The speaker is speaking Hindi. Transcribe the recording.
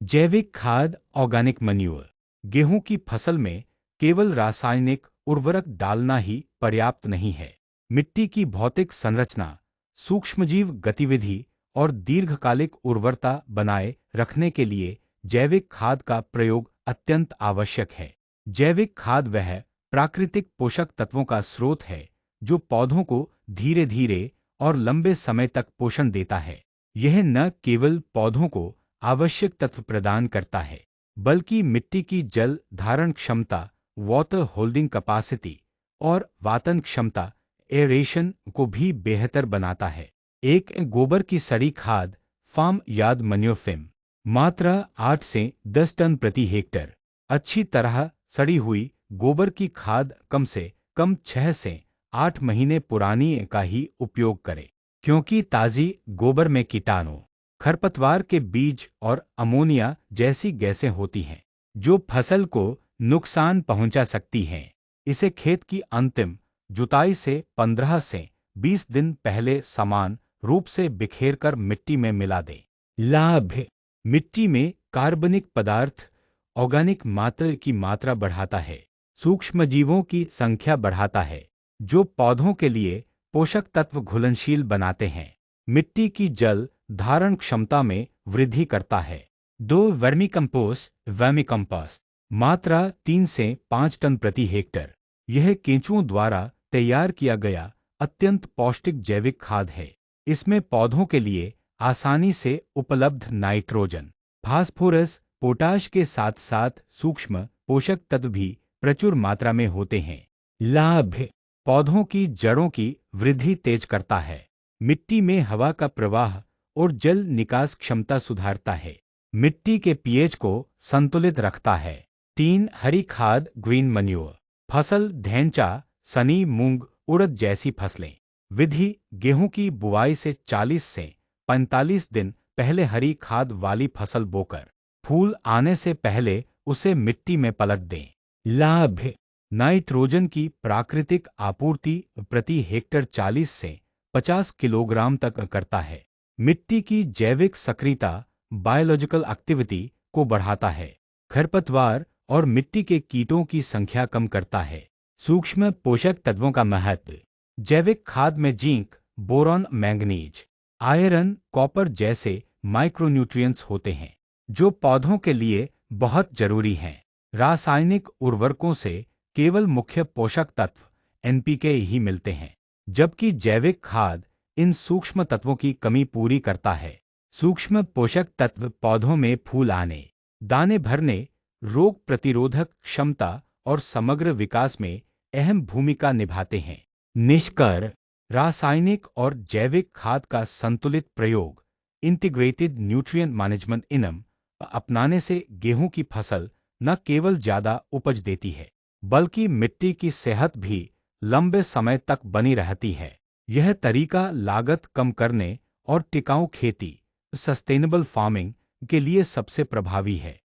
जैविक खाद ऑर्गेनिक मैन्योर। गेहूं की फसल में केवल रासायनिक उर्वरक डालना ही पर्याप्त नहीं है। मिट्टी की भौतिक संरचना, सूक्ष्मजीव गतिविधि और दीर्घकालिक उर्वरता बनाए रखने के लिए जैविक खाद का प्रयोग अत्यंत आवश्यक है। जैविक खाद वह प्राकृतिक पोषक तत्वों का स्रोत है जो पौधों को धीरे धीरे और लंबे समय तक पोषण देता है। यह न केवल पौधों को आवश्यक तत्व प्रदान करता है, बल्कि मिट्टी की जल धारण क्षमता, वाटर होल्डिंग कैपेसिटी और वातन क्षमता, एरेशन को भी बेहतर बनाता है। एक गोबर की सड़ी खाद फार्म यार्ड मैन्योर फिल्म, मात्रा 8 से 10 टन प्रति हेक्टेयर। अच्छी तरह सड़ी हुई गोबर की खाद कम से कम 6 से 8 महीने पुरानी का ही उपयोग करें, क्योंकि ताज़ी गोबर में कीटाणु, खरपतवार के बीज और अमोनिया जैसी गैसें होती हैं जो फसल को नुकसान पहुंचा सकती हैं। इसे खेत की अंतिम जुताई से 15 से 20 दिन पहले समान रूप से बिखेरकर मिट्टी में मिला दें। लाभ: मिट्टी में कार्बनिक पदार्थ ऑर्गेनिक मात्रा की मात्रा बढ़ाता है, सूक्ष्मजीवों की संख्या बढ़ाता है जो पौधों के लिए पोषक तत्व घुलनशील बनाते हैं, मिट्टी की जल धारण क्षमता में वृद्धि करता है। 2 वर्मीकंपोस्ट, मात्रा 3 से 5 टन प्रति हेक्टेयर। यह केंचुओं द्वारा तैयार किया गया अत्यंत पौष्टिक जैविक खाद है। इसमें पौधों के लिए आसानी से उपलब्ध नाइट्रोजन, फास्फोरस, पोटाश के साथ साथ सूक्ष्म पोषक तत्व भी प्रचुर मात्रा में होते हैं। लाभ: पौधों की जड़ों की वृद्धि तेज करता है, मिट्टी में हवा का प्रवाह और जल निकास क्षमता सुधारता है, मिट्टी के पीएच को संतुलित रखता है। 3 हरी खाद ग्रीन मैन्योर, फसल ढैंचा, सनी, मूंग, उड़द जैसी फसलें। विधि: गेहूं की बुआई से 40 से 45 दिन पहले हरी खाद वाली फसल बोकर फूल आने से पहले उसे मिट्टी में पलट दें। लाभ: नाइट्रोजन की प्राकृतिक आपूर्ति प्रति हेक्टेयर 40 से 50 किलोग्राम तक करता है, मिट्टी की जैविक सक्रियता बायोलॉजिकल एक्टिविटी को बढ़ाता है, खरपतवार और मिट्टी के कीटों की संख्या कम करता है। सूक्ष्म पोषक तत्वों का महत्व: जैविक खाद में zinc, boron, manganese, iron, copper जैसे माइक्रोन्यूट्रिएंट्स होते हैं जो पौधों के लिए बहुत जरूरी हैं। रासायनिक उर्वरकों से केवल मुख्य पोषक तत्व एनपीके ही मिलते हैं, जबकि जैविक खाद इन सूक्ष्म तत्वों की कमी पूरी करता है। सूक्ष्म पोषक तत्व पौधों में फूल आने, दाने भरने, रोग प्रतिरोधक क्षमता और समग्र विकास में अहम भूमिका निभाते हैं। निष्कर्ष: रासायनिक और जैविक खाद का संतुलित प्रयोग, इंटीग्रेटेड न्यूट्रिएंट मैनेजमेंट इनम अपनाने से गेहूं की फसल न केवल ज्यादा उपज देती है, बल्कि मिट्टी की सेहत भी लंबे समय तक बनी रहती है। यह तरीका लागत कम करने और टिकाऊ खेती, सस्टेनेबल फार्मिंग के लिए सबसे प्रभावी है।